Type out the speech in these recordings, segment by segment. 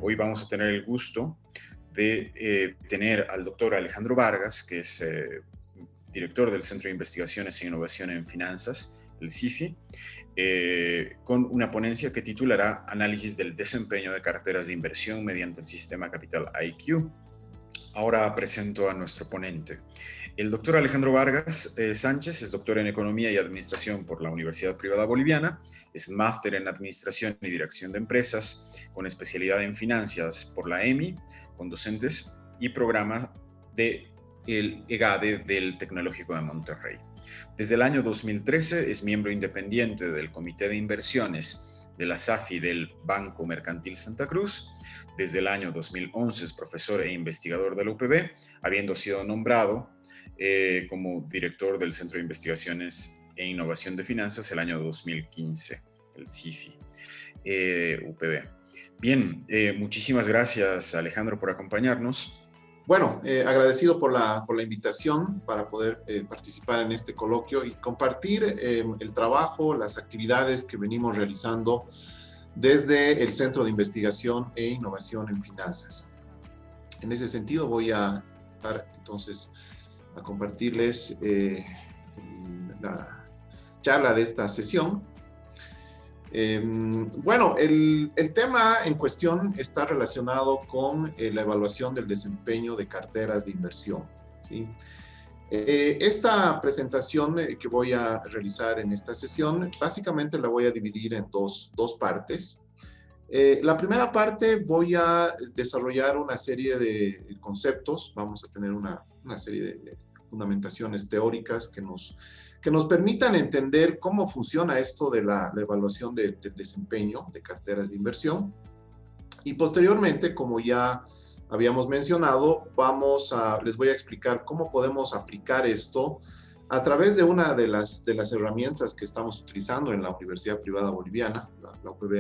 hoy vamos a tener el gusto de tener al doctor Alejandro Vargas, que es director del Centro de Investigaciones e Innovación en Finanzas, el CIFI, con una ponencia que titulará Análisis del desempeño de carteras de inversión mediante el sistema Capital IQ. Ahora presento a nuestro ponente. El doctor Alejandro Vargas Sánchez es doctor en Economía y Administración por la Universidad Privada Boliviana, es máster en Administración y Dirección de Empresas, con especialidad en Finanzas por la EMI, con docentes y programa del EGADE del Tecnológico de Monterrey. Desde el año 2013 es miembro independiente del Comité de Inversiones de la SAFI del Banco Mercantil Santa Cruz. Desde el año 2011 es profesor e investigador de la UPB, habiendo sido nombrado como director del Centro de Investigaciones e Innovación de Finanzas el año 2015, el CIFI, UPB. Bien, muchísimas gracias, Alejandro, por acompañarnos. Bueno, agradecido por la invitación para poder participar en este coloquio y compartir el trabajo, las actividades que venimos realizando desde el Centro de Investigación e Innovación en Finanzas. En ese sentido voy a dar entonces a compartirles la charla de esta sesión. Bueno, el tema en cuestión está relacionado con la evaluación del desempeño de carteras de inversión, ¿sí? Esta presentación que voy a realizar en esta sesión, básicamente la voy a dividir en dos partes. La primera parte voy a desarrollar una serie de conceptos, vamos a tener una serie de fundamentaciones teóricas que nos permitan entender cómo funciona esto de la evaluación del desempeño de carteras de inversión. Y posteriormente, como ya habíamos mencionado, les voy a explicar cómo podemos aplicar esto a través de una de las herramientas que estamos utilizando en la Universidad Privada Boliviana. La UPB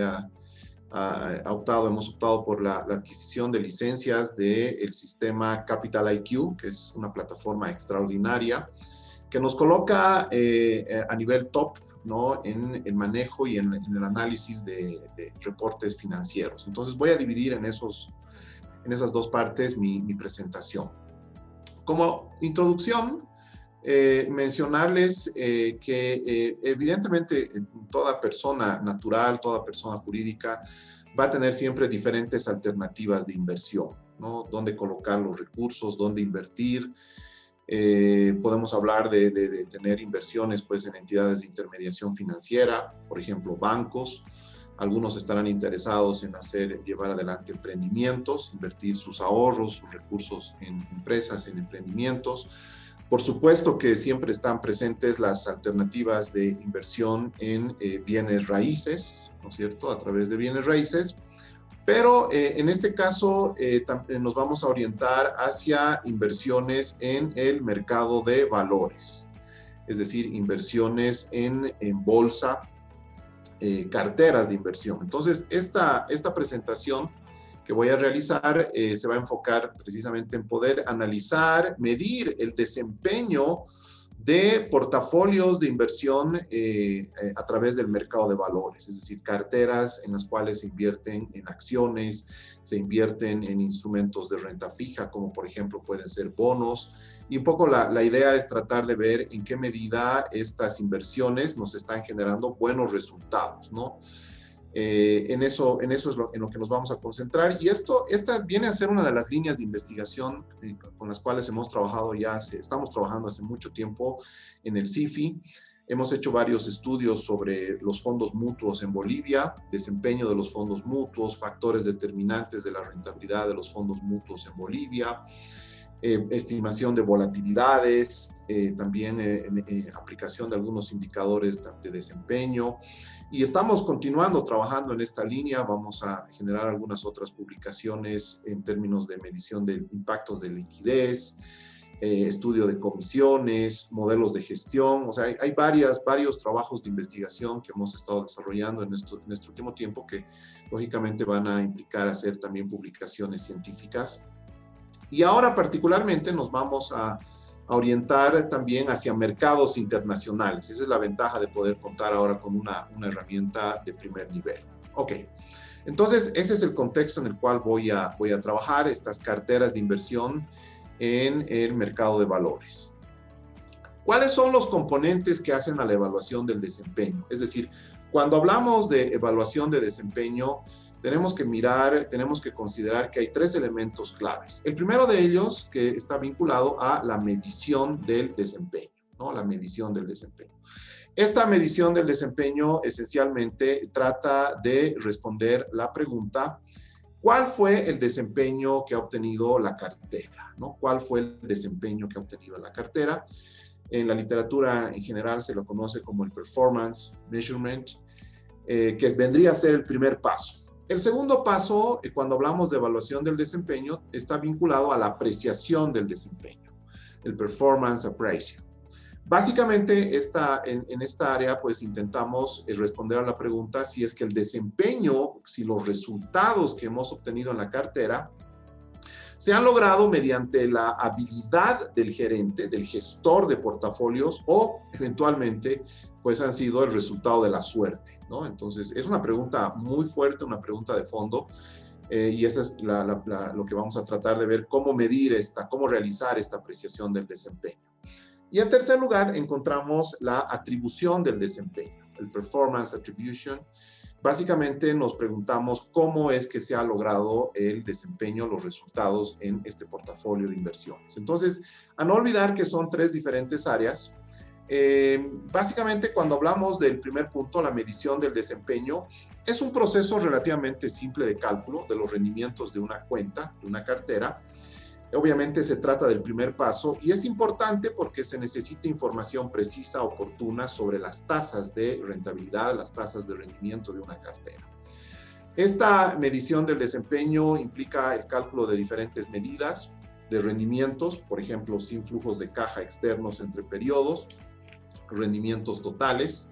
hemos optado por la adquisición de licencias del sistema Capital IQ, que es una plataforma extraordinaria que nos coloca a nivel top, ¿no?, en el manejo y en el análisis de reportes financieros. Entonces voy a dividir en esas dos partes mi presentación. Como introducción, mencionarles que evidentemente toda persona natural, toda persona jurídica va a tener siempre diferentes alternativas de inversión, ¿no? Dónde colocar los recursos, dónde invertir. Podemos hablar de tener inversiones pues, en entidades de intermediación financiera, por ejemplo, bancos. Algunos estarán interesados en llevar adelante emprendimientos, invertir sus ahorros, sus recursos en empresas, en emprendimientos. Por supuesto que siempre están presentes las alternativas de inversión en bienes raíces, ¿no es cierto?, a través de bienes raíces. Pero en este caso nos vamos a orientar hacia inversiones en el mercado de valores, es decir, inversiones en bolsa, carteras de inversión. Entonces, esta presentación que voy a realizar se va a enfocar precisamente en poder analizar, medir el desempeño de portafolios de inversión a través del mercado de valores, es decir, carteras en las cuales se invierten en acciones, se invierten en instrumentos de renta fija, como por ejemplo pueden ser bonos, y un poco la idea es tratar de ver en qué medida estas inversiones nos están generando buenos resultados, ¿no? En eso es en lo que nos vamos a concentrar, y esta viene a ser una de las líneas de investigación con las cuales estamos trabajando hace mucho tiempo en el CIFI. Hemos hecho varios estudios sobre los fondos mutuos en Bolivia, desempeño de los fondos mutuos, factores determinantes de la rentabilidad de los fondos mutuos en Bolivia, estimación de volatilidades, también aplicación de algunos indicadores de desempeño. Y estamos continuando trabajando en esta línea. Vamos a generar algunas otras publicaciones en términos de medición de impactos de liquidez, estudio de comisiones, modelos de gestión. O sea, hay varios trabajos de investigación que hemos estado desarrollando en nuestro último tiempo que lógicamente van a implicar hacer también publicaciones científicas. Y ahora particularmente nos vamos a orientar también hacia mercados internacionales. Esa es la ventaja de poder contar ahora con una herramienta de primer nivel. Ok. Entonces, ese es el contexto en el cual voy a trabajar estas carteras de inversión en el mercado de valores. ¿Cuáles son los componentes que hacen a la evaluación del desempeño? Es decir, cuando hablamos de evaluación de desempeño, tenemos que considerar que hay tres elementos claves. El primero de ellos, que está vinculado a la medición del desempeño, ¿no? La medición del desempeño. Esta medición del desempeño esencialmente trata de responder la pregunta: ¿cuál fue el desempeño que ha obtenido la cartera? ¿No? ¿Cuál fue el desempeño que ha obtenido la cartera? En la literatura en general se lo conoce como el performance measurement, que vendría a ser el primer paso. El segundo paso, cuando hablamos de evaluación del desempeño, está vinculado a la apreciación del desempeño, el performance appraisal. Básicamente, en esta área, pues intentamos responder a la pregunta si es que el desempeño, si los resultados que hemos obtenido en la cartera se han logrado mediante la habilidad del gerente, del gestor de portafolios, o eventualmente pues han sido el resultado de la suerte, ¿no? Entonces es una pregunta muy fuerte, una pregunta de fondo, y eso es lo que vamos a tratar de ver: cómo medir cómo realizar esta apreciación del desempeño. Y en tercer lugar encontramos la atribución del desempeño, el performance attribution. Básicamente nos preguntamos cómo es que se ha logrado el desempeño, los resultados en este portafolio de inversiones. Entonces, a no olvidar que son tres diferentes áreas. Básicamente, cuando hablamos del primer punto, la medición del desempeño, es un proceso relativamente simple de cálculo de los rendimientos de una cuenta, de una cartera. Obviamente se trata del primer paso y es importante porque se necesita información precisa, oportuna sobre las tasas de rentabilidad, las tasas de rendimiento de una cartera. Esta medición del desempeño implica el cálculo de diferentes medidas de rendimientos, por ejemplo, sin flujos de caja externos entre periodos, rendimientos totales,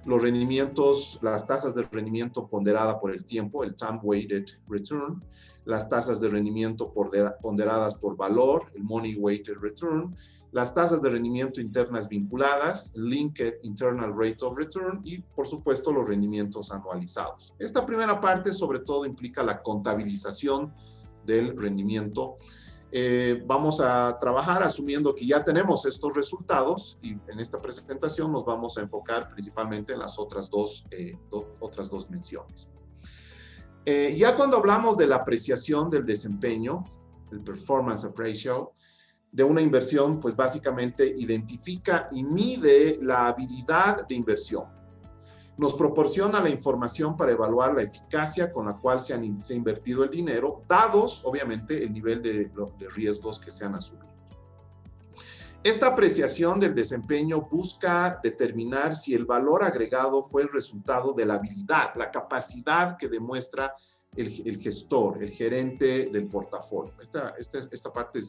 los rendimientos, las tasas de rendimiento ponderada por el tiempo, el time weighted return, las tasas de rendimiento ponderadas por valor, el money weighted return, las tasas de rendimiento internas vinculadas, linked internal rate of return, y por supuesto los rendimientos anualizados. Esta primera parte sobre todo implica la contabilización del rendimiento. Vamos a trabajar asumiendo que ya tenemos estos resultados, y en esta presentación nos vamos a enfocar principalmente en las otras dos menciones. Ya cuando hablamos de la apreciación del desempeño, el performance appraisal de una inversión, pues básicamente identifica y mide la habilidad de inversión. Nos proporciona la información para evaluar la eficacia con la cual se ha invertido el dinero, dados, obviamente, el nivel de riesgos que se han asumido. Esta apreciación del desempeño busca determinar si el valor agregado fue el resultado de la habilidad, la capacidad que demuestra el gestor, el gerente del portafolio. Esta parte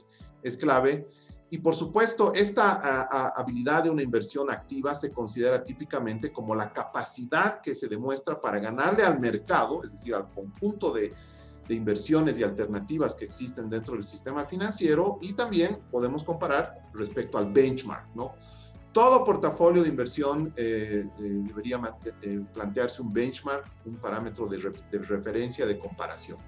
es clave. Y por supuesto, esta habilidad de una inversión activa se considera típicamente como la capacidad que se demuestra para ganarle al mercado, es decir, al conjunto de inversiones y alternativas que existen dentro del sistema financiero, y también podemos comparar respecto al benchmark, ¿no? Todo portafolio de inversión debería plantearse un benchmark, un parámetro de referencia de comparación.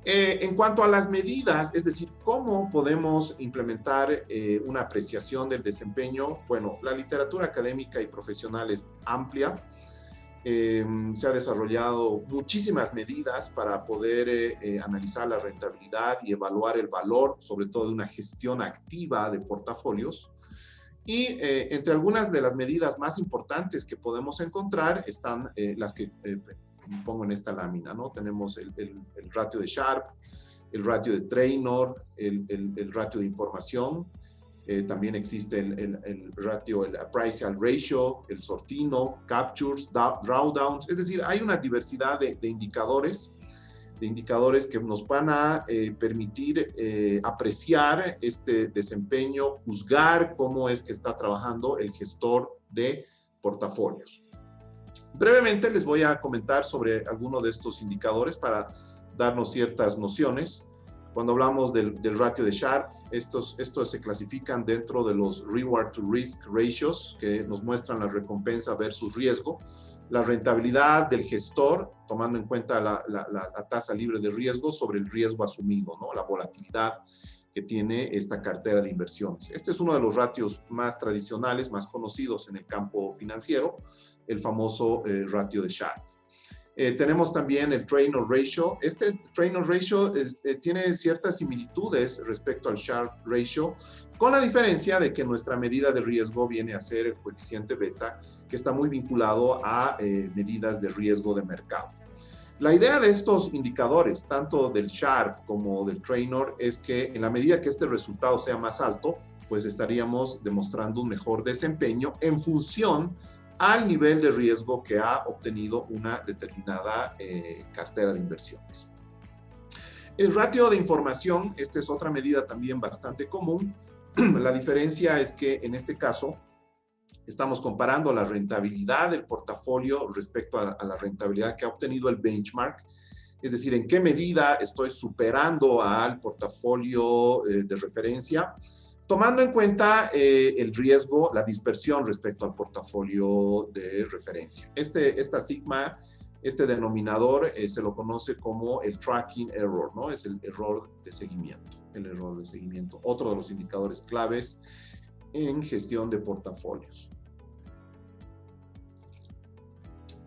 En cuanto a las medidas, es decir, ¿cómo podemos implementar una apreciación del desempeño? Bueno, la literatura académica y profesional es amplia. Se ha desarrollado muchísimas medidas para poder analizar la rentabilidad y evaluar el valor, sobre todo de una gestión activa de portafolios. Y entre algunas de las medidas más importantes que podemos encontrar están las que pongo en esta lámina, ¿no? Tenemos el ratio de Sharpe, el ratio de Treynor, el ratio de información. También existe el ratio, el appraisal ratio, el Sortino, captures, drawdowns. Es decir, hay una diversidad de indicadores que nos van a permitir apreciar este desempeño, juzgar cómo es que está trabajando el gestor de portafolios. Brevemente les voy a comentar sobre algunos de estos indicadores para darnos ciertas nociones. Cuando hablamos del ratio de Sharpe, estos se clasifican dentro de los reward to risk ratios, que nos muestran la recompensa versus riesgo. la rentabilidad del gestor, tomando en cuenta la tasa libre de riesgo sobre el riesgo asumido, ¿no? La volatilidad que tiene esta cartera de inversiones. Este es uno de los ratios más tradicionales, más conocidos en el campo financiero, el famoso ratio de Sharpe. Tenemos también el Treynor Ratio. Este Treynor Ratio tiene ciertas similitudes respecto al Sharpe Ratio, con la diferencia de que nuestra medida de riesgo viene a ser el coeficiente beta, que está muy vinculado a medidas de riesgo de mercado. La idea de estos indicadores, tanto del Sharpe como del Treynor, es que en la medida que este resultado sea más alto, pues estaríamos demostrando un mejor desempeño en función al nivel de riesgo que ha obtenido una determinada cartera de inversiones. El ratio de información, esta es otra medida también bastante común. La diferencia es que en este caso estamos comparando la rentabilidad del portafolio respecto a la rentabilidad que ha obtenido el benchmark, es decir, en qué medida estoy superando al portafolio de referencia, tomando en cuenta el riesgo, la dispersión respecto al portafolio de referencia. Esta sigma, este denominador, se lo conoce como el tracking error, ¿no? Es el error de seguimiento, otro de los indicadores claves en gestión de portafolios.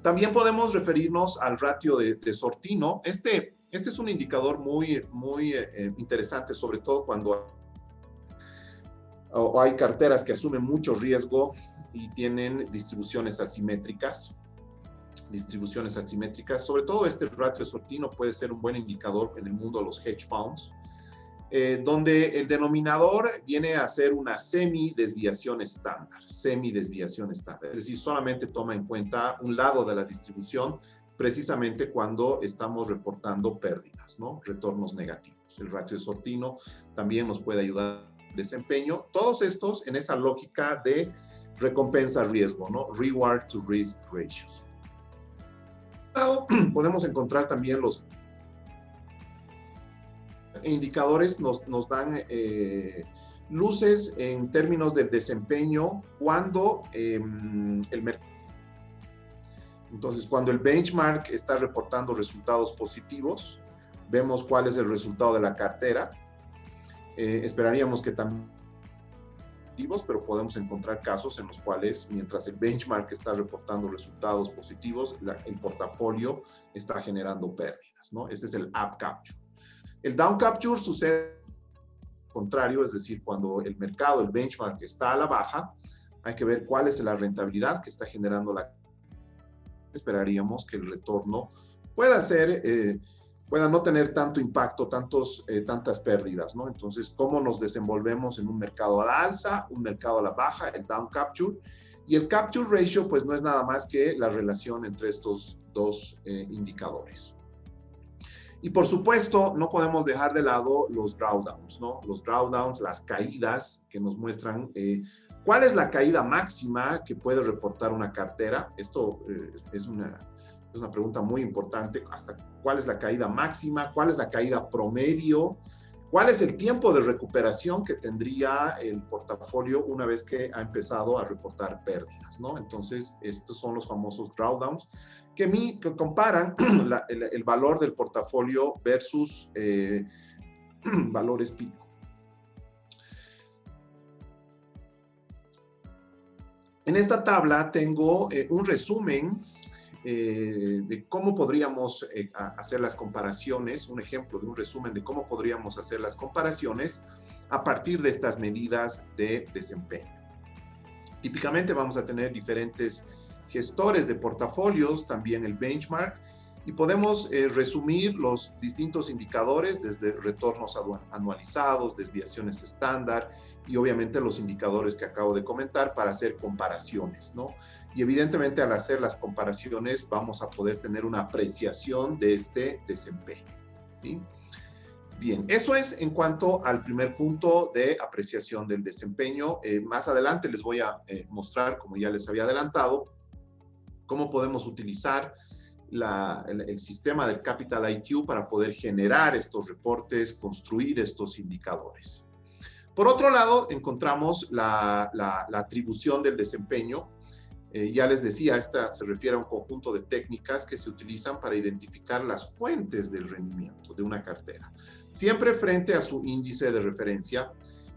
También podemos referirnos al ratio de Sortino. Este es un indicador muy interesante, sobre todo cuando hay carteras que asumen mucho riesgo y tienen distribuciones asimétricas. Sobre todo este ratio de Sortino puede ser un buen indicador en el mundo de los hedge funds, donde el denominador viene a ser una semidesviación estándar, es decir, solamente toma en cuenta un lado de la distribución, precisamente cuando estamos reportando pérdidas, ¿no? Retornos negativos. El ratio de Sortino también nos puede ayudar al desempeño. Todos estos en esa lógica de recompensa-riesgo, ¿no? Reward to risk ratios. Podemos encontrar también los indicadores nos dan luces en términos del desempeño cuando el mercado. Entonces, cuando el benchmark está reportando resultados positivos, vemos cuál es el resultado de la cartera. Esperaríamos que también, pero podemos encontrar casos en los cuales, mientras el benchmark está reportando resultados positivos, el portafolio está generando pérdidas, ¿no? Este es el up capture. El down capture sucede al contrario, es decir, cuando el mercado, el benchmark está a la baja, hay que ver cuál es la rentabilidad que está generando la. Esperaríamos que el retorno pueda no tener tanto impacto, tantas pérdidas, ¿no? Entonces, ¿cómo nos desenvolvemos en un mercado a la alza, un mercado a la baja, el down capture? Y el capture ratio, pues no es nada más que la relación entre estos dos indicadores. Y por supuesto, no podemos dejar de lado los drawdowns, ¿no? Los drawdowns, las caídas que nos muestran cuál es la caída máxima que puede reportar una cartera. Esto es una pregunta muy importante. ¿Hasta cuál es la caída máxima? ¿Cuál es la caída promedio? ¿Cuál es el tiempo de recuperación que tendría el portafolio una vez que ha empezado a reportar pérdidas, ¿no? Entonces, estos son los famosos drawdowns que comparan el valor del portafolio versus valores pico. En esta tabla tengo un resumen de cómo podríamos hacer las comparaciones, un ejemplo de un resumen de cómo podríamos hacer las comparaciones a partir de estas medidas de desempeño. Típicamente vamos a tener diferentes gestores de portafolios, también el benchmark, y podemos resumir los distintos indicadores desde retornos anualizados, desviaciones estándar y obviamente los indicadores que acabo de comentar para hacer comparaciones, ¿no? Y evidentemente al hacer las comparaciones vamos a poder tener una apreciación de este desempeño, ¿sí? Bien, eso es en cuanto al primer punto de apreciación del desempeño. Más adelante les voy a mostrar, como ya les había adelantado, cómo podemos utilizar el sistema del Capital IQ para poder generar estos reportes, construir estos indicadores. Por otro lado, encontramos la atribución del desempeño. Ya les decía, esta se refiere a un conjunto de técnicas que se utilizan para identificar las fuentes del rendimiento de una cartera, siempre frente a su índice de referencia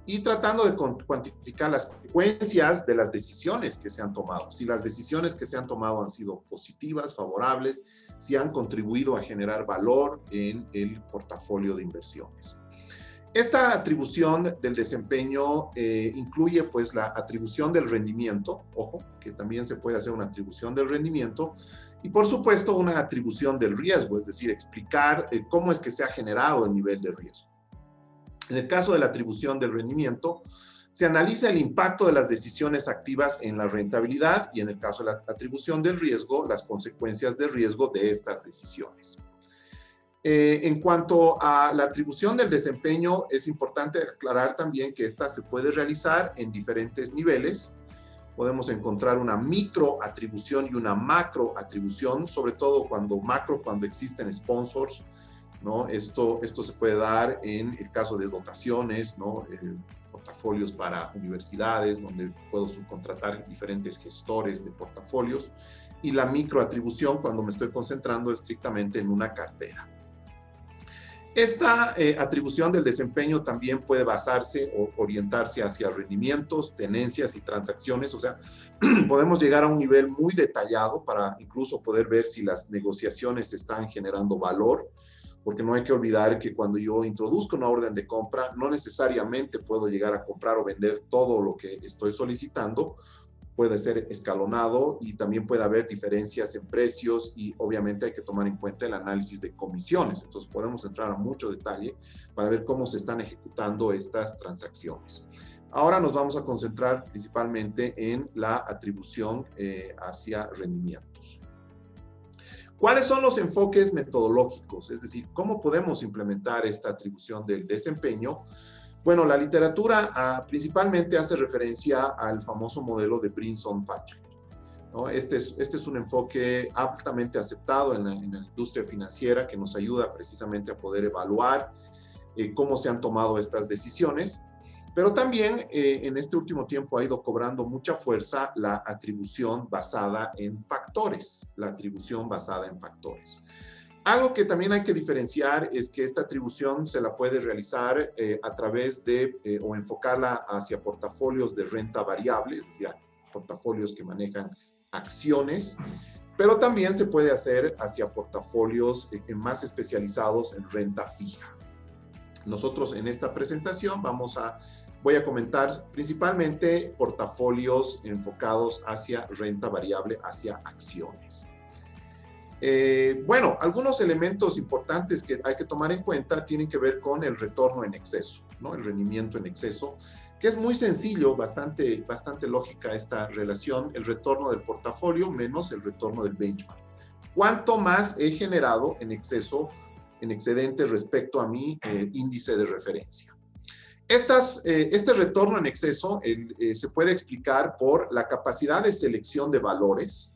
y tratando de cuantificar las consecuencias de las decisiones que se han tomado. Si las decisiones que se han tomado han sido positivas, favorables, si han contribuido a generar valor en el portafolio de inversiones. Esta atribución del desempeño incluye pues la atribución del rendimiento, ojo, que también se puede hacer una atribución del rendimiento, y por supuesto una atribución del riesgo, es decir, explicar cómo es que se ha generado el nivel de riesgo. En el caso de la atribución del rendimiento, se analiza el impacto de las decisiones activas en la rentabilidad y en el caso de la atribución del riesgo, las consecuencias del riesgo de estas decisiones. En cuanto a la atribución del desempeño, es importante aclarar también que esta se puede realizar en diferentes niveles. Podemos encontrar una microatribución y una macroatribución, sobre todo cuando existen sponsors, ¿no? Esto se puede dar en el caso de dotaciones, ¿no? Portafolios para universidades, donde puedo subcontratar diferentes gestores de portafolios, y la microatribución cuando me estoy concentrando estrictamente en una cartera. Esta atribución del desempeño también puede basarse o orientarse hacia rendimientos, tenencias y transacciones, o sea, podemos llegar a un nivel muy detallado para incluso poder ver si las negociaciones están generando valor, porque no hay que olvidar que cuando yo introduzco una orden de compra, no necesariamente puedo llegar a comprar o vender todo lo que estoy solicitando, puede ser escalonado y también puede haber diferencias en precios y obviamente hay que tomar en cuenta el análisis de comisiones. Entonces podemos entrar a mucho detalle para ver cómo se están ejecutando estas transacciones. Ahora nos vamos a concentrar principalmente en la atribución hacia rendimientos. ¿Cuáles son los enfoques metodológicos? Es decir, ¿cómo podemos implementar esta atribución del desempeño? Bueno, la literatura principalmente hace referencia al famoso modelo de Brinson-Fatcher, ¿no? Este es un enfoque altamente aceptado en la industria financiera que nos ayuda precisamente a poder evaluar cómo se han tomado estas decisiones, pero también en este último tiempo ha ido cobrando mucha fuerza la atribución basada en factores, Algo que también hay que diferenciar es que esta atribución se la puede realizar a través de o enfocarla hacia portafolios de renta variable, es decir, portafolios que manejan acciones, pero también se puede hacer hacia portafolios más especializados en renta fija. Nosotros en esta presentación voy a comentar principalmente portafolios enfocados hacia renta variable, hacia acciones. Bueno, algunos elementos importantes que hay que tomar en cuenta tienen que ver con el retorno en exceso, ¿no? El rendimiento en exceso, que es muy sencillo, bastante lógica esta relación, el retorno del portafolio menos el retorno del benchmark. ¿Cuánto más he generado en exceso, en excedente respecto a mi índice de referencia? Este retorno en exceso se puede explicar por la capacidad de selección de valores,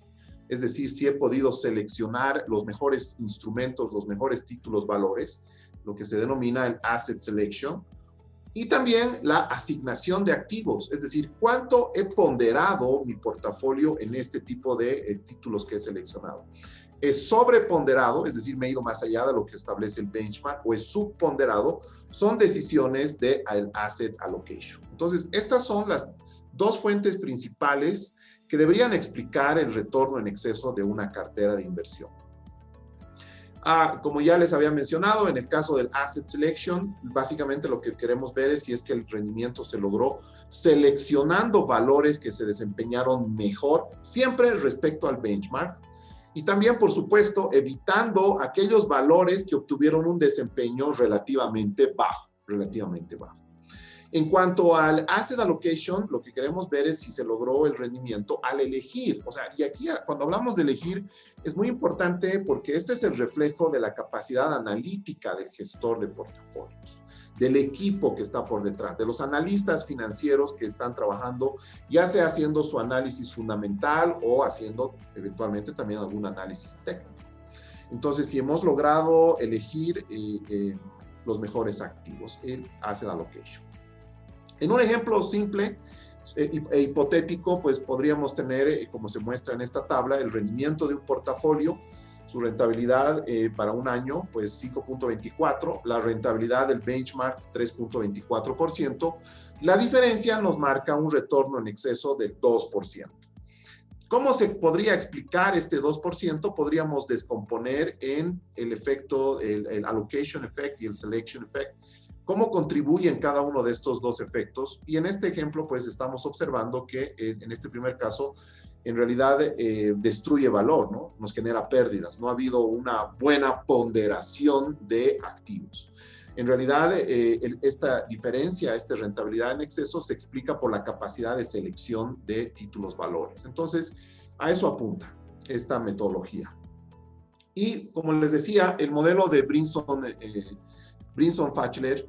es decir, si he podido seleccionar los mejores instrumentos, los mejores títulos valores, lo que se denomina el asset selection, y también la asignación de activos, es decir, cuánto he ponderado mi portafolio en este tipo de títulos que he seleccionado. ¿Es sobreponderado, es decir, me he ido más allá de lo que establece el benchmark, o es subponderado? Son decisiones del asset allocation. Entonces, estas son las dos fuentes principales que deberían explicar el retorno en exceso de una cartera de inversión. Como ya les había mencionado, en el caso del asset selection, básicamente lo que queremos ver es si es que el rendimiento se logró seleccionando valores que se desempeñaron mejor, siempre respecto al benchmark, y también, por supuesto, evitando aquellos valores que obtuvieron un desempeño relativamente bajo. En cuanto al asset allocation, lo que queremos ver es si se logró el rendimiento al elegir. O sea, y aquí cuando hablamos de elegir es muy importante porque este es el reflejo de la capacidad analítica del gestor de portafolios, del equipo que está por detrás, de los analistas financieros que están trabajando, ya sea haciendo su análisis fundamental o haciendo eventualmente también algún análisis técnico. Entonces, si hemos logrado elegir los mejores activos, el asset allocation. En un ejemplo simple, hipotético, pues podríamos tener, como se muestra en esta tabla, el rendimiento de un portafolio, su rentabilidad para un año, pues 5.24, la rentabilidad del benchmark 3.24%, la diferencia nos marca un retorno en exceso del 2%. ¿Cómo se podría explicar este 2%? Podríamos descomponer en el efecto, el allocation effect y el selection effect, cómo contribuyen cada uno de estos dos efectos. Y en este ejemplo, pues estamos observando que en este primer caso, en realidad destruye valor, ¿no? Nos genera pérdidas. No ha habido una buena ponderación de activos. En realidad, esta diferencia, esta rentabilidad en exceso, se explica por la capacidad de selección de títulos valores. Entonces, a eso apunta esta metodología. Y como les decía, el modelo de Brinson-Fachler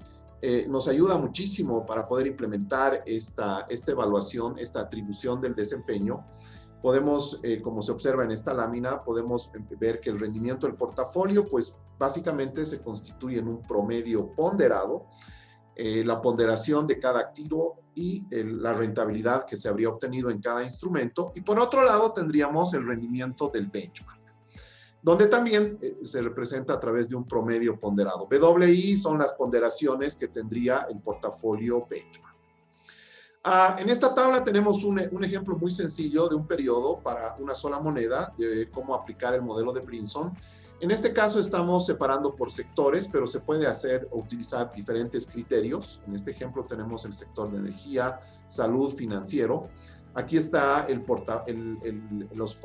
nos ayuda muchísimo para poder implementar esta evaluación, esta atribución del desempeño. Podemos, como se observa en esta lámina, podemos ver que el rendimiento del portafolio, pues básicamente se constituye en un promedio ponderado, la ponderación de cada activo y la rentabilidad que se habría obtenido en cada instrumento. Y por otro lado, tendríamos el rendimiento del benchmark, donde también se representa a través de un promedio ponderado. WI son las ponderaciones que tendría el portafolio benchmark. En esta tabla tenemos un ejemplo muy sencillo de un periodo para una sola moneda, de cómo aplicar el modelo de Brinson. En este caso estamos separando por sectores, pero se puede hacer o utilizar diferentes criterios. En este ejemplo tenemos el sector de energía, salud, financiero. Aquí está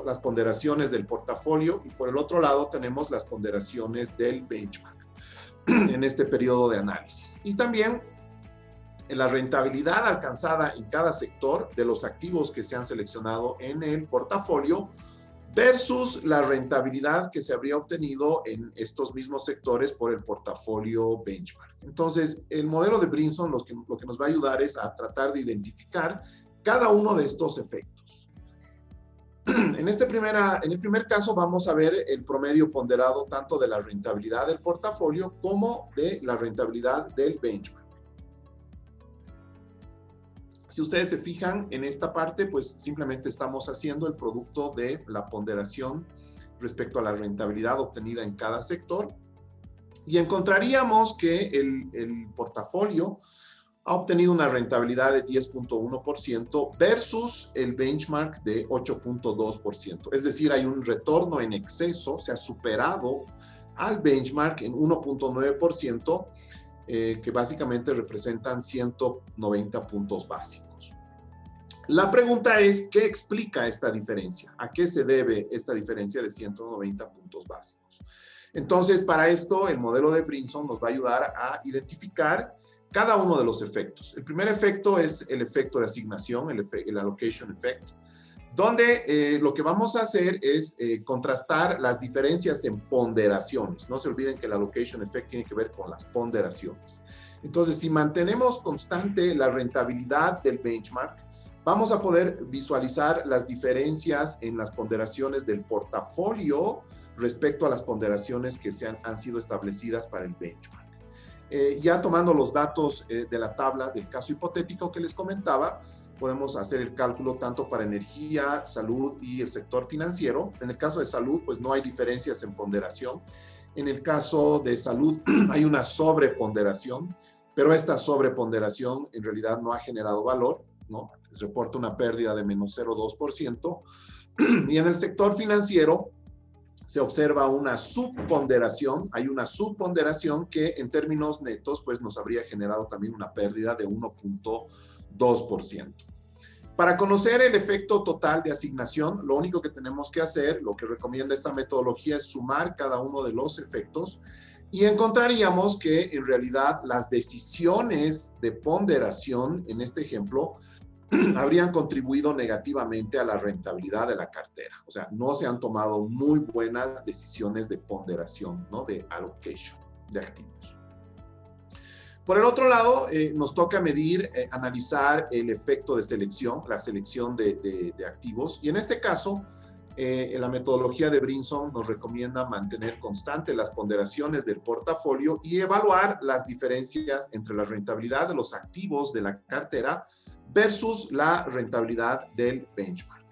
las ponderaciones del portafolio y por el otro lado tenemos las ponderaciones del benchmark en este periodo de análisis. Y también la rentabilidad alcanzada en cada sector de los activos que se han seleccionado en el portafolio versus la rentabilidad que se habría obtenido en estos mismos sectores por el portafolio benchmark. Entonces, el modelo de Brinson lo que nos va a ayudar es a tratar de identificar cada uno de estos efectos. En el primer caso vamos a ver el promedio ponderado tanto de la rentabilidad del portafolio como de la rentabilidad del benchmark. Si ustedes se fijan en esta parte, pues simplemente estamos haciendo el producto de la ponderación respecto a la rentabilidad obtenida en cada sector y encontraríamos que el portafolio ha obtenido una rentabilidad de 10.1% versus el benchmark de 8.2%. Es decir, hay un retorno en exceso, se ha superado al benchmark en 1.9%, que básicamente representan 190 puntos básicos. La pregunta es, ¿qué explica esta diferencia? ¿A qué se debe esta diferencia de 190 puntos básicos? Entonces, para esto, el modelo de Brinson nos va a ayudar a identificar cada uno de los efectos. El primer efecto es el efecto de asignación, el allocation effect, donde lo que vamos a hacer es contrastar las diferencias en ponderaciones. No se olviden que el allocation effect tiene que ver con las ponderaciones. Entonces, si mantenemos constante la rentabilidad del benchmark, vamos a poder visualizar las diferencias en las ponderaciones del portafolio respecto a las ponderaciones que han sido establecidas para el benchmark. Ya tomando los datos de la tabla del caso hipotético que les comentaba, podemos hacer el cálculo tanto para energía, salud y el sector financiero. En el caso de salud, pues no hay diferencias en ponderación. En el caso de salud hay una sobreponderación, pero esta sobreponderación en realidad no ha generado valor, ¿no? Se reporta una pérdida de menos 0.2%. Y en el sector financiero se observa una subponderación, hay una subponderación que en términos netos pues nos habría generado también una pérdida de 1.2%. Para conocer el efecto total de asignación, lo único que tenemos que hacer, lo que recomienda esta metodología, es sumar cada uno de los efectos y encontraríamos que en realidad las decisiones de ponderación en este ejemplo habrían contribuido negativamente a la rentabilidad de la cartera. O sea, no se han tomado muy buenas decisiones de ponderación, ¿no? De allocation de activos. Por el otro lado, nos toca medir, analizar el efecto de selección, la selección de activos. Y en este caso, en la metodología de Brinson nos recomienda mantener constante las ponderaciones del portafolio y evaluar las diferencias entre la rentabilidad de los activos de la cartera versus la rentabilidad del benchmark.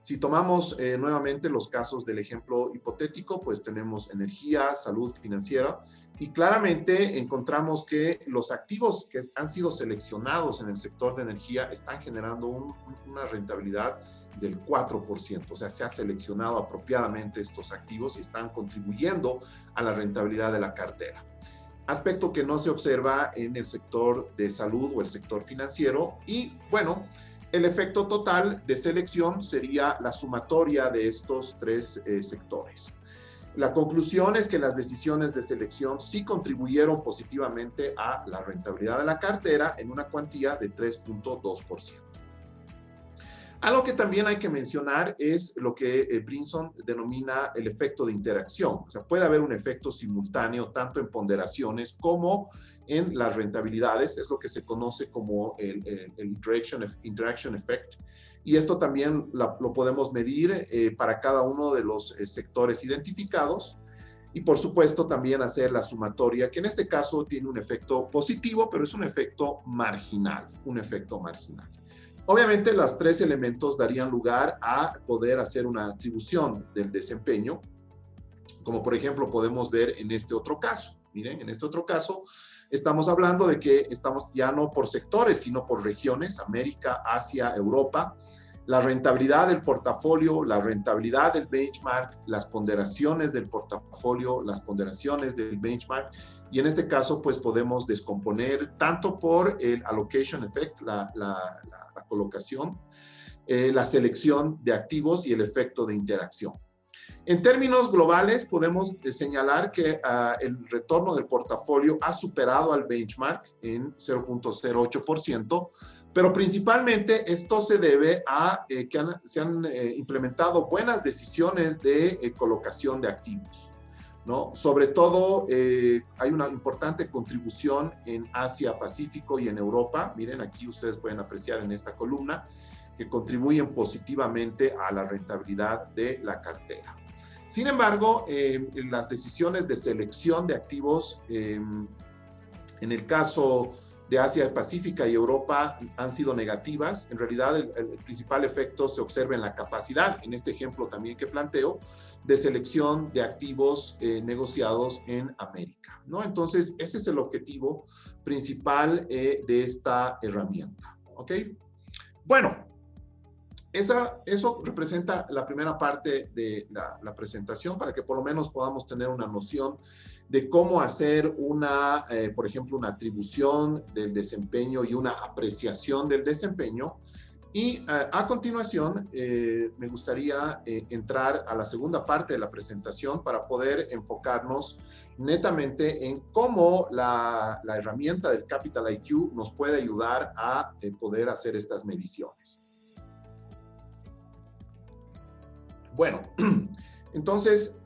Si tomamos nuevamente los casos del ejemplo hipotético, pues tenemos energía, salud financiera, y claramente encontramos que los activos que han sido seleccionados en el sector de energía están generando una rentabilidad del 4%. O sea, se ha seleccionado apropiadamente estos activos y están contribuyendo a la rentabilidad de la cartera. Aspecto que no se observa en el sector de salud o el sector financiero. Y bueno, el efecto total de selección sería la sumatoria de estos tres sectores. La conclusión es que las decisiones de selección sí contribuyeron positivamente a la rentabilidad de la cartera en una cuantía de 3.2%. Algo que también hay que mencionar es lo que Brinson denomina el efecto de interacción. O sea, puede haber un efecto simultáneo tanto en ponderaciones como en las rentabilidades. Es lo que se conoce como el interaction effect. Y esto también lo podemos medir para cada uno de los sectores identificados. Y por supuesto también hacer la sumatoria, que en este caso tiene un efecto positivo, pero es un efecto marginal. Obviamente, los tres elementos darían lugar a poder hacer una atribución del desempeño, como por ejemplo podemos ver en este otro caso. Miren, en este otro caso estamos hablando de que estamos ya no por sectores, sino por regiones, América, Asia, Europa. La rentabilidad del portafolio, la rentabilidad del benchmark, las ponderaciones del portafolio, las ponderaciones del benchmark. Y en este caso, pues podemos descomponer tanto por el allocation effect, la colocación, la selección de activos y el efecto de interacción. En términos globales, podemos señalar que el retorno del portafolio ha superado al benchmark en 0.08%, pero principalmente esto se debe a que se han implementado buenas decisiones de colocación de activos, ¿no? Sobre todo, hay una importante contribución en Asia, Pacífico y en Europa. Miren, aquí ustedes pueden apreciar en esta columna que contribuyen positivamente a la rentabilidad de la cartera. Sin embargo, las decisiones de selección de activos en el caso de Asia, Pacífica y Europa han sido negativas. En realidad, el principal efecto se observa en la capacidad, en este ejemplo también que planteo, de selección de activos negociados en América, ¿no? Entonces, ese es el objetivo principal de esta herramienta, ¿ok? Bueno, eso representa la primera parte de la presentación para que por lo menos podamos tener una noción de cómo hacer por ejemplo, una atribución del desempeño y una apreciación del desempeño. Y a continuación, me gustaría entrar a la segunda parte de la presentación para poder enfocarnos netamente en cómo la herramienta del Capital IQ nos puede ayudar a poder hacer estas mediciones. Bueno, entonces,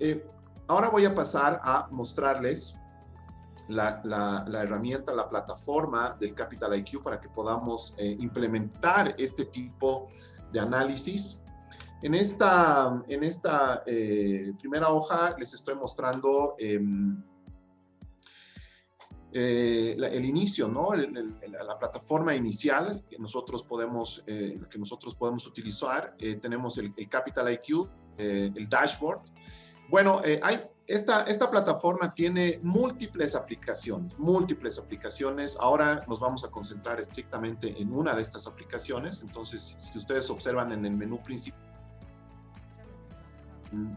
ahora voy a pasar a mostrarles la herramienta, la plataforma del Capital IQ para que podamos implementar este tipo de análisis. En esta primera hoja les estoy mostrando el inicio, ¿no? La plataforma inicial que nosotros podemos utilizar. Tenemos el Capital IQ, el dashboard. Bueno, esta plataforma tiene múltiples aplicaciones. Ahora nos vamos a concentrar estrictamente en una de estas aplicaciones. Entonces, si ustedes observan en el menú principal,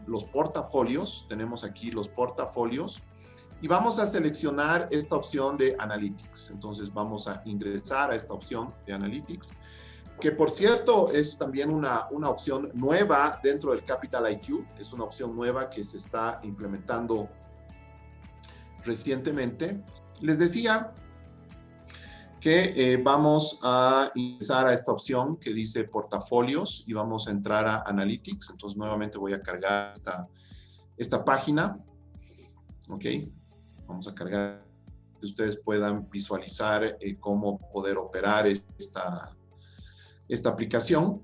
los portafolios, tenemos aquí los portafolios. Y vamos a seleccionar esta opción de Analytics. Entonces vamos a ingresar a esta opción de Analytics, que por cierto es también una opción nueva dentro del Capital IQ. Es una opción nueva que se está implementando recientemente. Les decía que vamos a ingresar a esta opción que dice portafolios y vamos a entrar a Analytics. Entonces nuevamente voy a cargar esta página. Ok. Vamos a cargar que ustedes puedan visualizar cómo poder operar esta aplicación.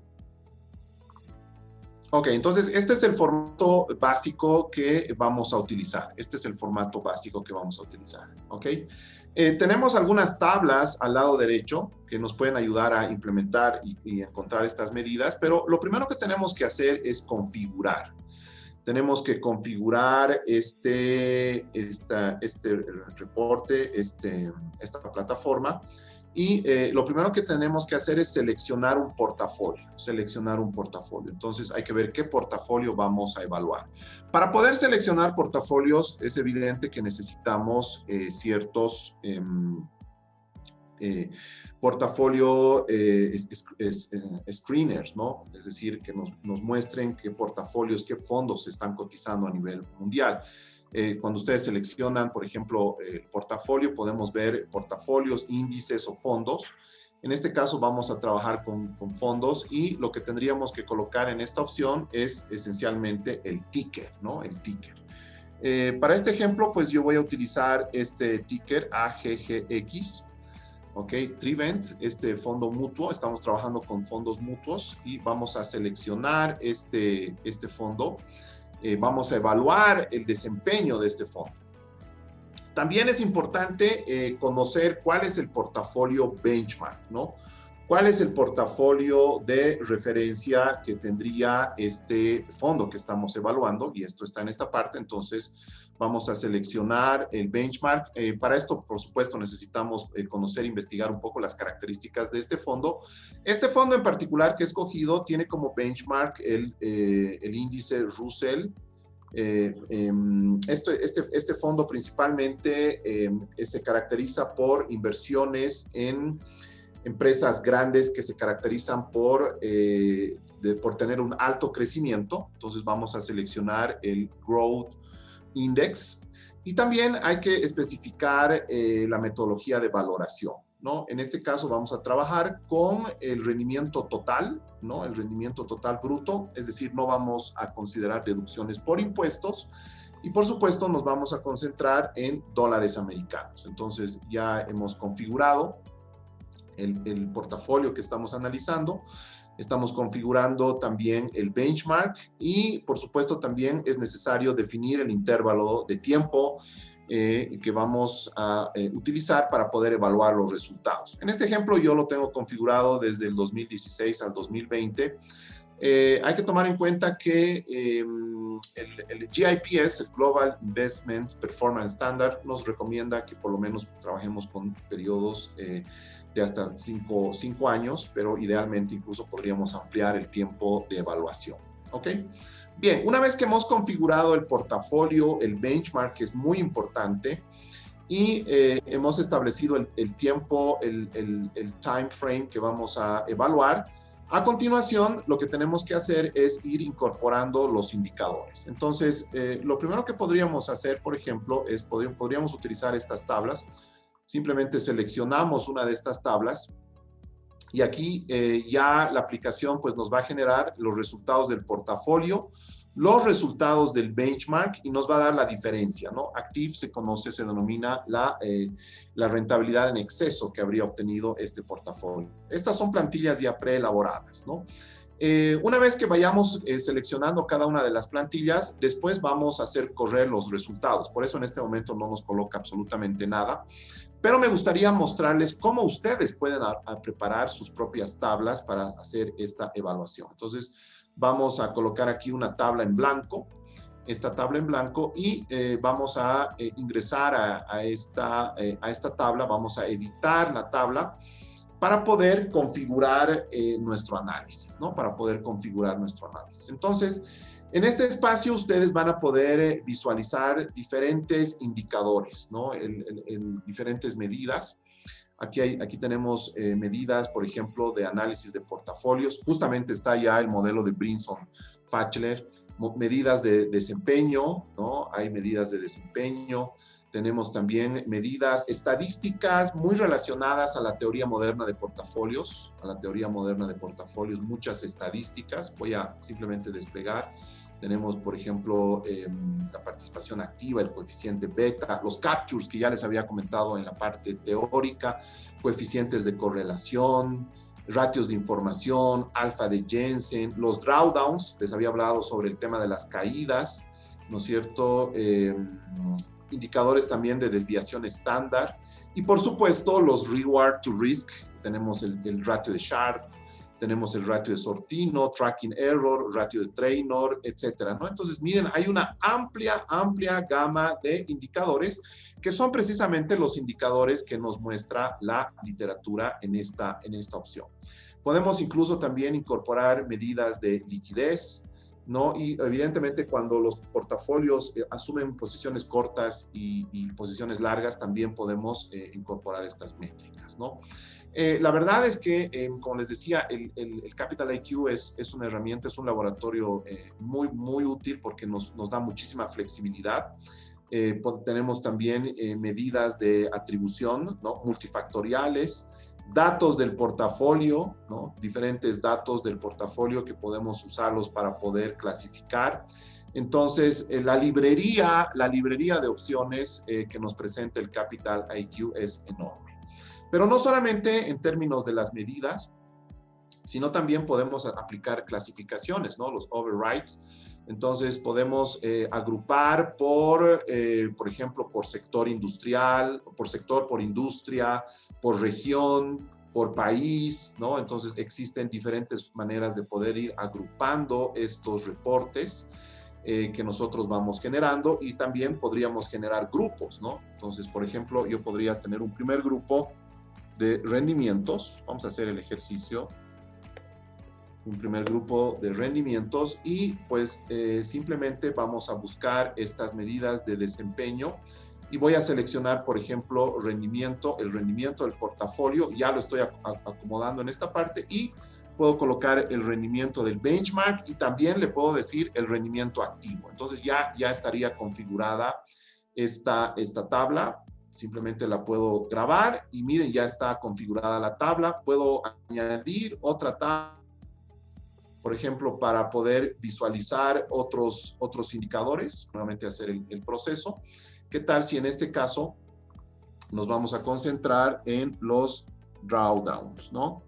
Ok, entonces este es el formato básico que vamos a utilizar. Este es el formato básico que vamos a utilizar. Ok. Tenemos algunas tablas al lado derecho que nos pueden ayudar a implementar y encontrar estas medidas, pero lo primero que tenemos que hacer es configurar. Tenemos que configurar este reporte, esta plataforma. Y lo primero que tenemos que hacer es seleccionar un portafolio. Entonces hay que ver qué portafolio vamos a evaluar. Para poder seleccionar portafolios es evidente que necesitamos ciertos portafolio screeners, ¿no? Es decir, que nos muestren qué portafolios, qué fondos se están cotizando a nivel mundial. Cuando ustedes seleccionan, por ejemplo, el portafolio, podemos ver portafolios, índices o fondos. En este caso vamos a trabajar con fondos y lo que tendríamos que colocar en esta opción es esencialmente el ticker, ¿no? El ticker. Para este ejemplo, pues yo voy a utilizar este ticker AGGX. Ok, Trivent, este fondo mutuo, estamos trabajando con fondos mutuos y vamos a seleccionar este fondo. Vamos a evaluar el desempeño de este fondo. También es importante conocer cuál es el portafolio benchmark, ¿no? ¿Cuál es el portafolio de referencia que tendría este fondo que estamos evaluando? Y esto está en esta parte, entonces vamos a seleccionar el benchmark. Para esto, por supuesto, necesitamos conocer e investigar un poco las características de este fondo. Este fondo en particular que he escogido tiene como benchmark el índice Russell. Este fondo principalmente se caracteriza por inversiones en empresas grandes que se caracterizan por tener un alto crecimiento. Entonces vamos a seleccionar el Growth Index y también hay que especificar la metodología de valoración, ¿no? En este caso vamos a trabajar con el rendimiento total, ¿no? El rendimiento total bruto, es decir, no vamos a considerar deducciones por impuestos y por supuesto nos vamos a concentrar en dólares americanos. Entonces ya hemos configurado el portafolio que estamos analizando. Estamos configurando también el benchmark y, por supuesto, también es necesario definir el intervalo de tiempo que vamos a utilizar para poder evaluar los resultados. En este ejemplo, yo lo tengo configurado desde el 2016 al 2020. Hay que tomar en cuenta que el GIPS, el Global Investment Performance Standard, nos recomienda que por lo menos trabajemos con periodos de hasta 5 años, pero idealmente incluso podríamos ampliar el tiempo de evaluación. ¿Ok? Bien, una vez que hemos configurado el portafolio, el benchmark, que es muy importante, y hemos establecido el tiempo, el time frame que vamos a evaluar, a continuación, lo que tenemos que hacer es ir incorporando los indicadores. Entonces, lo primero que podríamos hacer, por ejemplo, es podríamos utilizar estas tablas. Simplemente seleccionamos una de estas tablas y aquí ya la aplicación pues nos va a generar los resultados del portafolio, los resultados del benchmark y nos va a dar la diferencia, ¿no? Active se denomina la rentabilidad en exceso que habría obtenido este portafolio. Estas son plantillas ya preelaboradas, ¿no? Una vez que vayamos seleccionando cada una de las plantillas, después vamos a hacer correr los resultados. Por eso en este momento no nos coloca absolutamente nada. Pero me gustaría mostrarles cómo ustedes pueden preparar sus propias tablas para hacer esta evaluación. Entonces, vamos a colocar aquí una tabla en blanco, esta tabla en blanco, y vamos a ingresar a esta tabla, vamos a editar la tabla para poder configurar nuestro análisis, ¿no? Para poder configurar nuestro análisis. Entonces, en este espacio ustedes van a poder visualizar diferentes indicadores, ¿no? En diferentes medidas. Aquí tenemos medidas, por ejemplo, de análisis de portafolios. Justamente está ya el modelo de Brinson-Fachler. Medidas de desempeño, ¿no? Hay medidas de desempeño. Tenemos también medidas estadísticas muy relacionadas a la teoría moderna de portafolios. Muchas estadísticas. Voy a simplemente desplegar. Tenemos, por ejemplo, la participación activa, el coeficiente beta, los captures que ya les había comentado en la parte teórica, coeficientes de correlación, ratios de información, alfa de Jensen, los drawdowns, les había hablado sobre el tema de las caídas, ¿no es cierto? Indicadores también de desviación estándar y por supuesto los reward to risk, tenemos el ratio de Sharpe, tenemos el ratio de Sortino, tracking error, ratio de Traynor, etcétera, ¿no? Entonces, miren, hay una amplia gama de indicadores que son precisamente los indicadores que nos muestra la literatura en esta opción. Podemos incluso también incorporar medidas de liquidez, ¿no? Y evidentemente cuando los portafolios asumen posiciones cortas y posiciones largas, también podemos incorporar estas métricas, ¿no? La verdad es que, como les decía, el Capital IQ es una herramienta, es un laboratorio muy útil porque nos da muchísima flexibilidad. Tenemos también medidas de atribución, ¿no? Multifactoriales, datos del portafolio, ¿no? Diferentes datos del portafolio que podemos usarlos para poder clasificar. Entonces, la librería de opciones que nos presenta el Capital IQ es enorme. Pero no solamente en términos de las medidas, sino también podemos aplicar clasificaciones, ¿no? Los overrides. Entonces, podemos agrupar por ejemplo, por sector industrial, por industria, por región, por país, ¿no? Entonces, existen diferentes maneras de poder ir agrupando estos reportes que nosotros vamos generando y también podríamos generar grupos, ¿no? Entonces, por ejemplo, yo podría tener un primer grupo de rendimientos. Vamos a hacer el ejercicio. Un primer grupo de rendimientos y pues simplemente vamos a buscar estas medidas de desempeño y voy a seleccionar, por ejemplo, el rendimiento del portafolio. Ya lo estoy acomodando en esta parte y puedo colocar el rendimiento del benchmark y también le puedo decir el rendimiento activo. Entonces ya estaría configurada esta tabla. Simplemente la puedo grabar y miren, ya está configurada la tabla. Puedo añadir otra tabla, por ejemplo, para poder visualizar otros indicadores, nuevamente hacer el proceso. ¿Qué tal si en este caso nos vamos a concentrar en los drawdowns, ¿no?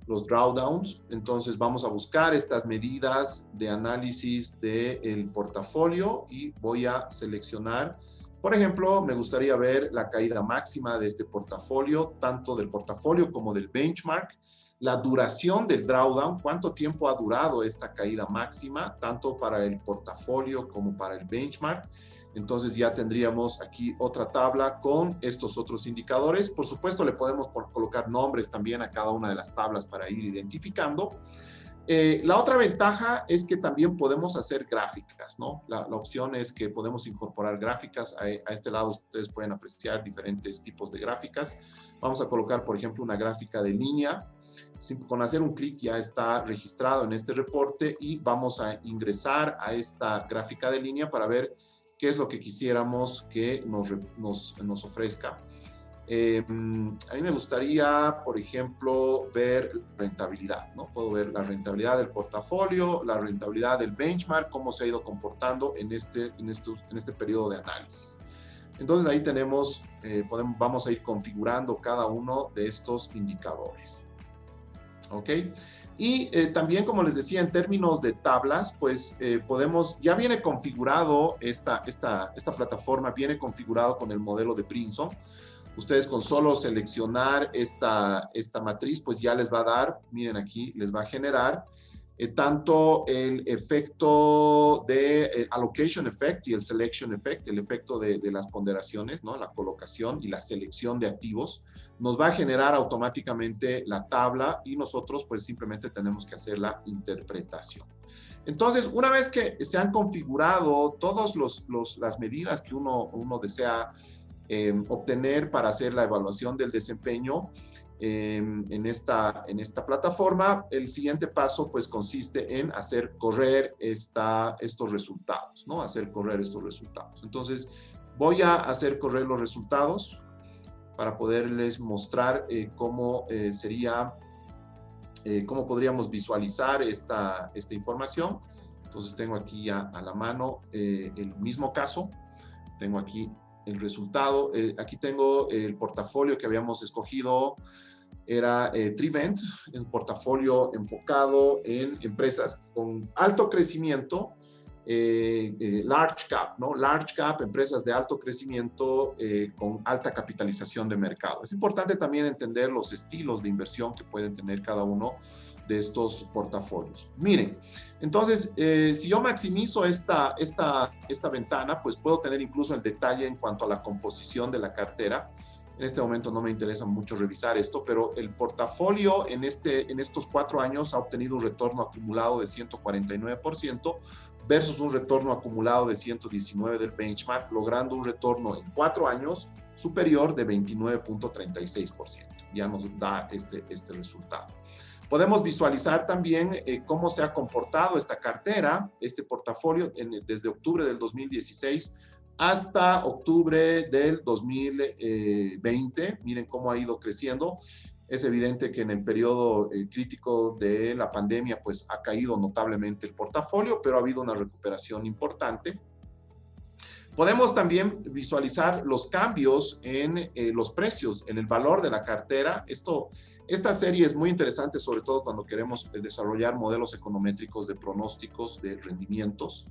Los drawdowns, entonces vamos a buscar estas medidas de análisis del portafolio y voy a seleccionar. Por ejemplo, me gustaría ver la caída máxima de este portafolio, tanto del portafolio como del benchmark, la duración del drawdown, cuánto tiempo ha durado esta caída máxima, tanto para el portafolio como para el benchmark. Entonces ya tendríamos aquí otra tabla con estos otros indicadores. Por supuesto, le podemos colocar nombres también a cada una de las tablas para ir identificando. La otra ventaja es que también podemos hacer gráficas, ¿no? La opción es que podemos incorporar gráficas. A este lado ustedes pueden apreciar diferentes tipos de gráficas. Vamos a colocar, por ejemplo, una gráfica de línea. Con hacer un clic ya está registrado en este reporte y vamos a ingresar a esta gráfica de línea para ver qué es lo que quisiéramos que nos ofrezca. A mí me gustaría, por ejemplo, ver rentabilidad, ¿no? Puedo ver la rentabilidad del portafolio, la rentabilidad del benchmark, cómo se ha ido comportando en este periodo de análisis. Entonces ahí tenemos, vamos a ir configurando cada uno de estos indicadores. ¿Ok? Y también, como les decía, en términos de tablas, pues ya viene configurado esta plataforma, viene configurado con el modelo de Brinson. Ustedes con solo seleccionar esta matriz, pues ya les va a dar, miren aquí, les va a generar tanto el efecto de allocation effect y el selection effect, el efecto de las ponderaciones, ¿no? La colocación y la selección de activos, nos va a generar automáticamente la tabla y nosotros pues simplemente tenemos que hacer la interpretación. Entonces, una vez que se han configurado todas las medidas que uno desea obtener para hacer la evaluación del desempeño en esta plataforma, el siguiente paso pues consiste en hacer correr estos resultados, ¿no? Hacer correr estos resultados. Entonces, voy a hacer correr los resultados para poderles mostrar cómo podríamos visualizar esta información. Entonces, tengo aquí ya a la mano el mismo caso. Tengo aquí el resultado. Aquí tengo el portafolio que habíamos escogido era Trivent, un portafolio enfocado en empresas con alto crecimiento, large cap, ¿no? Large cap, empresas de alto crecimiento con alta capitalización de mercado. Es importante también entender los estilos de inversión que pueden tener cada uno de estos portafolios. Miren, entonces, si yo maximizo esta ventana, pues puedo tener incluso el detalle en cuanto a la composición de la cartera. En este momento no me interesa mucho revisar esto, pero el portafolio en estos 4 años ha obtenido un retorno acumulado de 149% versus un retorno acumulado de 119% del benchmark, logrando un retorno en 4 años superior de 29.36%. Ya nos da este resultado. Podemos visualizar también cómo se ha comportado esta cartera, este portafolio, desde octubre del 2016 hasta octubre del 2020. Miren cómo ha ido creciendo. Es evidente que en el periodo crítico de la pandemia, pues ha caído notablemente el portafolio, pero ha habido una recuperación importante. Podemos también visualizar los cambios en los precios, en el valor de la cartera. Esta serie es muy interesante, sobre todo cuando queremos desarrollar modelos econométricos de pronósticos de rendimientos.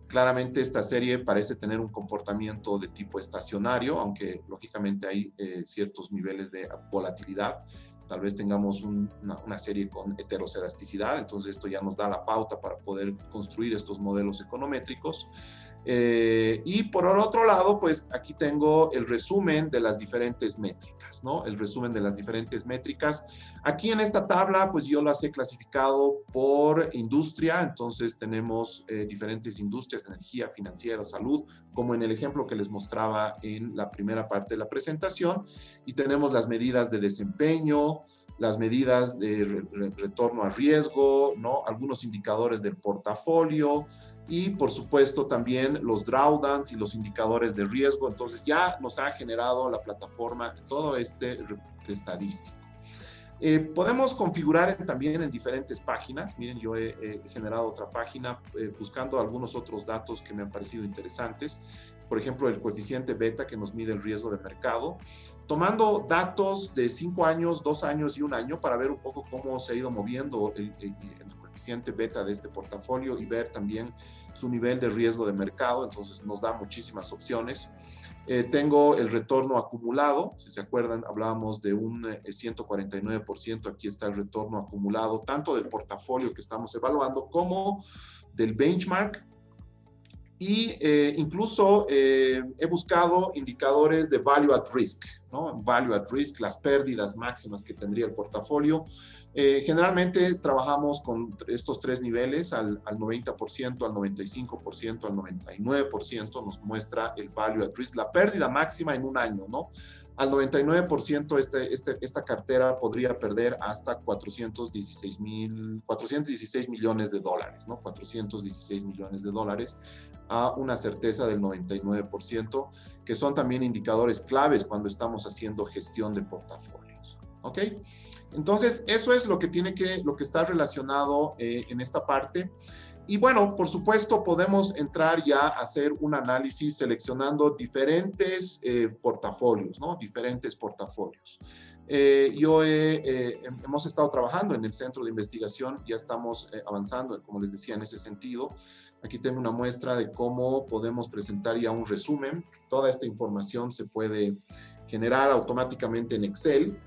Claramente esta serie parece tener un comportamiento de tipo estacionario, aunque lógicamente hay ciertos niveles de volatilidad. Tal vez tengamos una serie con heterocedasticidad, entonces esto ya nos da la pauta para poder construir estos modelos econométricos. Y por el otro lado, pues aquí tengo el resumen de las diferentes métricas, ¿no? El resumen de las diferentes métricas. Aquí en esta tabla, pues yo las he clasificado por industria, entonces tenemos diferentes industrias, energía, financiera, salud, como en el ejemplo que les mostraba en la primera parte de la presentación, y tenemos las medidas de desempeño, las medidas de retorno a riesgo, ¿no? Algunos indicadores del portafolio, y por supuesto también los drawdowns y los indicadores de riesgo. Entonces ya nos ha generado la plataforma todo este estadístico. Podemos configurar también en diferentes páginas. Miren, yo he generado otra página buscando algunos otros datos que me han parecido interesantes. Por ejemplo, el coeficiente beta que nos mide el riesgo de mercado, tomando datos de 5 años, 2 años y 1 año para ver un poco cómo se ha ido moviendo el coeficiente beta de este portafolio y ver también su nivel de riesgo de mercado. Entonces nos da muchísimas opciones. Tengo el retorno acumulado, si se acuerdan hablábamos de un 149%, aquí está el retorno acumulado tanto del portafolio que estamos evaluando como del benchmark. Y incluso he buscado indicadores de value at risk, ¿no? Value at risk, las pérdidas máximas que tendría el portafolio. Generalmente trabajamos con estos 3 niveles, al 90%, al 95%, al 99%, nos muestra el value at risk, la pérdida máxima en 1 año, ¿no? Al 99% esta cartera podría perder hasta 416 millones de dólares, ¿no? 416 millones de dólares a una certeza del 99%, que son también indicadores claves cuando estamos haciendo gestión de portafolios, ¿ok? Entonces, eso es lo que está relacionado en esta parte. Y bueno, por supuesto, podemos entrar ya a hacer un análisis seleccionando diferentes portafolios, ¿no? Diferentes portafolios. Hemos estado trabajando en el centro de investigación, ya estamos avanzando, como les decía, en ese sentido. Aquí tengo una muestra de cómo podemos presentar ya un resumen. Toda esta información se puede generar automáticamente en Excel,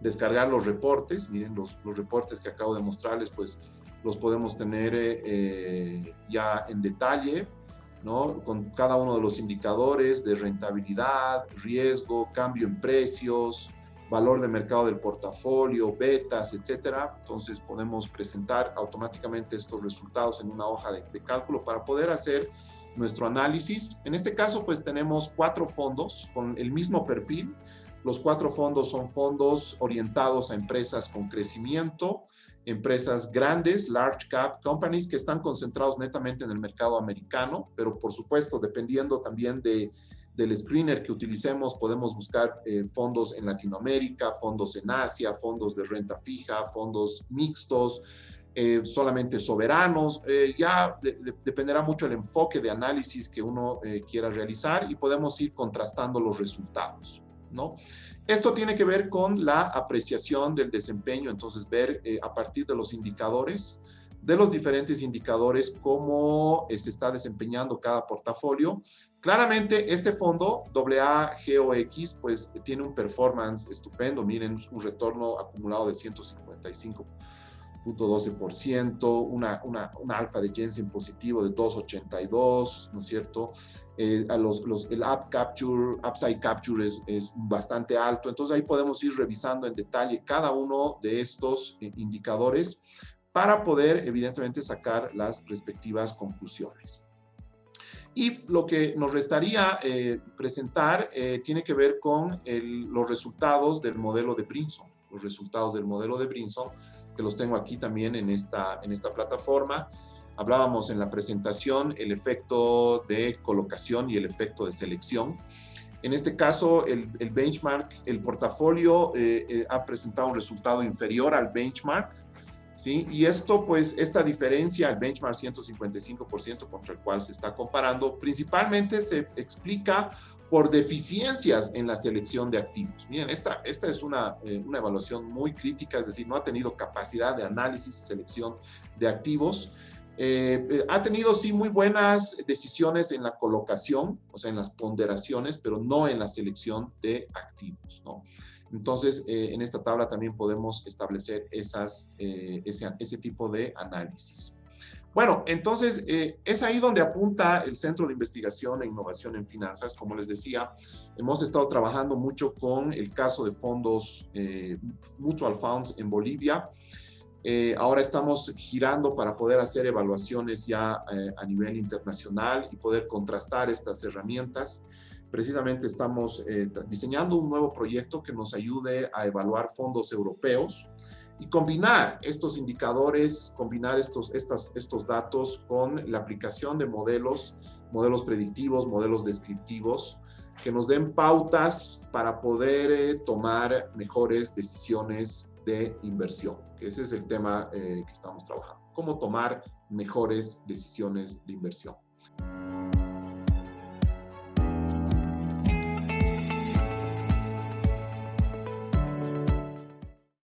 descargar los reportes. Miren, los reportes que acabo de mostrarles, pues los podemos tener ya en detalle, ¿no? Con cada uno de los indicadores de rentabilidad, riesgo, cambio en precios, valor de mercado del portafolio, betas, etcétera. Entonces podemos presentar automáticamente estos resultados en una hoja de cálculo para poder hacer nuestro análisis. En este caso, pues tenemos 4 fondos con el mismo perfil. Los 4 fondos son fondos orientados a empresas con crecimiento, empresas grandes, large cap companies, que están concentrados netamente en el mercado americano, pero por supuesto, dependiendo también del screener que utilicemos, podemos buscar fondos en Latinoamérica, fondos en Asia, fondos de renta fija, fondos mixtos, solamente soberanos. Ya dependerá mucho el enfoque de análisis que uno quiera realizar, y podemos ir contrastando los resultados. ¿no? Esto tiene que ver con la apreciación del desempeño, entonces ver a partir de los indicadores, de los diferentes indicadores, cómo se está desempeñando cada portafolio. Claramente, este fondo AAGOX, pues tiene un performance estupendo. Miren, un retorno acumulado de 155.12%, una alfa de Jensen positivo de 2.82, ¿no es cierto? El upside capture es bastante alto. Entonces, ahí podemos ir revisando en detalle cada uno de estos indicadores para poder, evidentemente, sacar las respectivas conclusiones. Y lo que nos restaría presentar tiene que ver con los resultados del modelo de Brinson. Los resultados del modelo de Brinson, que los tengo aquí también en esta plataforma. Hablábamos en la presentación el efecto de colocación y el efecto de selección. En este caso, el benchmark, el portafolio ha presentado un resultado inferior al benchmark, ¿sí? Y esto, pues, esta diferencia, el benchmark 155% contra el cual se está comparando, principalmente se explica por deficiencias en la selección de activos. Miren, esta es una evaluación muy crítica, es decir, no ha tenido capacidad de análisis y selección de activos. Ha tenido, sí, muy buenas decisiones en la colocación, o sea, en las ponderaciones, pero no en la selección de activos, ¿no? Entonces, en esta tabla también podemos establecer ese tipo de análisis. Bueno, entonces, es ahí donde apunta el Centro de Investigación e Innovación en Finanzas. Como les decía, hemos estado trabajando mucho con el caso de fondos mutual funds en Bolivia. Ahora estamos girando para poder hacer evaluaciones ya a nivel internacional y poder contrastar estas herramientas. Precisamente estamos diseñando un nuevo proyecto que nos ayude a evaluar fondos europeos y combinar estos indicadores, combinar estos datos con la aplicación de modelos predictivos, modelos descriptivos, que nos den pautas para poder tomar mejores decisiones de inversión, que ese es el tema que estamos trabajando. Cómo tomar mejores decisiones de inversión.